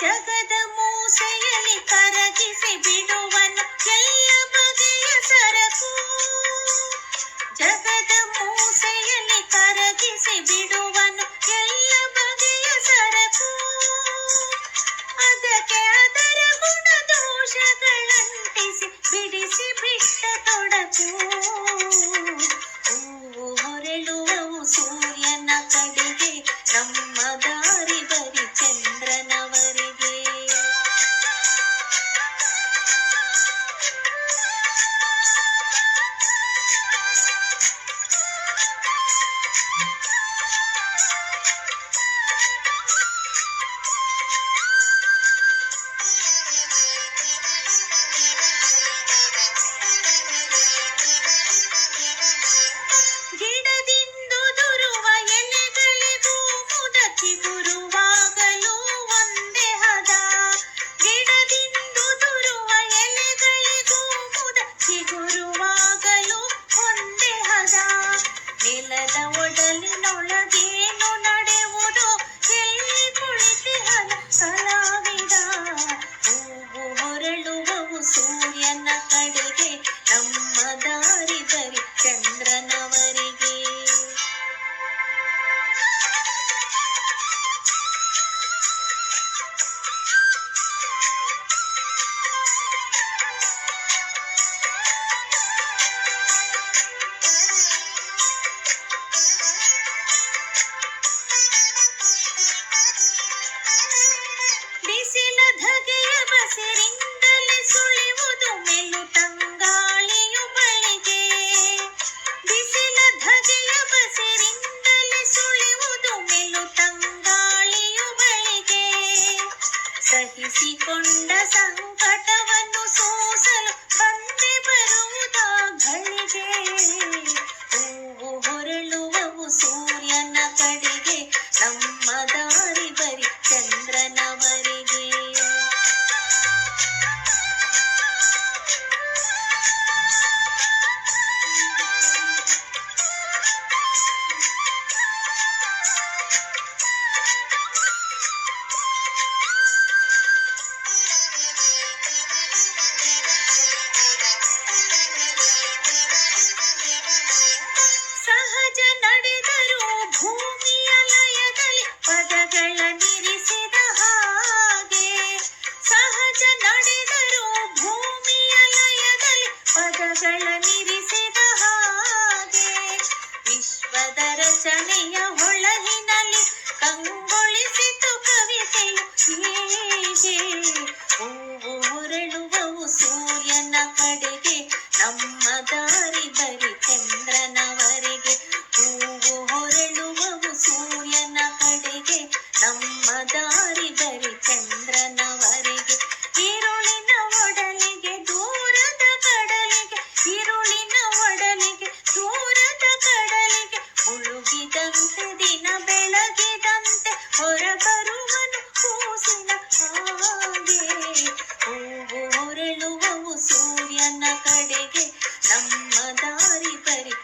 ಜಗದ ಮೂಸೆಯಲ್ಲಿ ಕರಗಿಸಿ ಬಿಡುವನು ಎಲ್ಲ ಬಗೆಯ ಸರಕು. ಜಗದ ಮೂಸೆಯಲ್ಲಿ ಕರಗಿಸಿ ಬಿಡುವನು ಎಲ್ಲ ಬಗೆಯ ಸರಕು. ಅದಕ್ಕೆ ಅದರ ಗುಣ ದೋಷಗಳಂಟಿಸಿ ಬಿಡಿಸಿ ಬಿಟ್ಟ ತೊಡಕು. ಹೂವು ಹೊರಳುವವು ಸೂರ್ಯನ ಕಡೆಗೆ, ನಮ್ಮ ದಾರಿ ಬರಿ ಚಂದ್ರನವರೆಗೆ. ಗಿಡದಿಂದುದುರುವ ಎಲೆಗಳಿಗೂ ಮುದ ಚಿಗುರುವಾಗಲೂ ಒಂದೇ ಹದ. ಗಿಡದಿಂದುದುರುವ ಎಲೆಗಳಿಗೂ ಮುದ ಚಿಗುರುವಾಗಲೂ ಒಂದೇ ಹದ. ನೆಲದ ಒಡಲಿನೊಳಗೇನು ನಡೆಯುವುದೋ ಎಲ್ಲಿ ಕುಳಿತಿಹನ ಕಲಾವಿದ. ಹೂವು ಹೊರಳುವವು ಸೂರ್ಯನ ಕಡೆಗೆ, ನಮ್ಮ ದಾರಿ ಬರಿ ಚಂದ್ರನವರೆಗೆ. ಬಿಸಿಲ ಧಗೆಯ ಬಸಿರಿಂದಲೇ ಸುಳಿಯುವುದು ಮೆಲುತಂಗಾಳಿಯು ಬಳಿಗೆ. ಬಿಸಿಲ ಧಗೆಯ ಬಸಿರಿಂದಲೇ ಸುಳಿಯುವುದು ಮೆಲುತಂಗಾಳಿಯು ಬಳಿಗೆ. ಸಹಿಸಿಕೊಂಡ ಸಂಕಟವನ್ನು ಸೋಸಲು ಬಂದೇ ಬರುವುದಾ ಘಳಿಗೆ. ಹೂವು ಹೊರಳುವವು ಸೂರ್ಯನ ಕಡೆಗೆ, ನಮ್ಮ ದಾರಿ ಬರಿ ಚಂದ್ರನವರೆಗೆ. ಸಹಜ ನಡೆದರೂ ಭೂಮಿಯ ಲಯದಲ್ಲಿ ಪದಗಳ ನಿರಿಸಿದ ಹಾಗೆ. ಸಹಜ ನಡೆದರೂ ಭೂಮಿಯ ಲಯದಲ್ಲಿ ಪದಗಳ ನಿರಿಸಿದ ಹಾಗೆ. ವಿಶ್ವದ ರಚನೆಯ ಹೊಳಹಿನಲ್ಲಿ ಕಂಗೊಳಿಸಿತು ಕವಿತೆಯು ಹೀಗೆ. ಹೂವು ಹೊರಳುವವು ಸೂರ್ಯನ ಕಡೆಗೆ, ನಮ್ಮ ದಾರಿ ಬರಿ ಚಂದ್ರನವರೆಗೆ. ಹೂವು ಹೊರಳುವವು ಸೂರ್ಯನ ಕಡೆಗೆ, ನಮ್ಮ ದಾರಿ ಬರಿ ಚಂದ್ರನವರೆಗೆ. ಈರುಳಿನ ಒಡಲಿಗೆ ದೂರದ ಕಡಲಿಗೆ, ಈರುಳಿನ ಒಡಲಿಗೆ ದೂರದ ಕಡಲಿಗೆ. ಮುಳುಗಿದಂತೆ ದಿನ ಬೆಳಗಿದಂತೆ ಹೊರಬರುವನು ಕೂಸಿನ ಹಾಗೆ. ಹೂವು ಹೊರಳುವವು ಸೂರ್ಯನ ಕಡೆಗೆ, ನಮ್ಮ ದಾರಿ ಬರಿ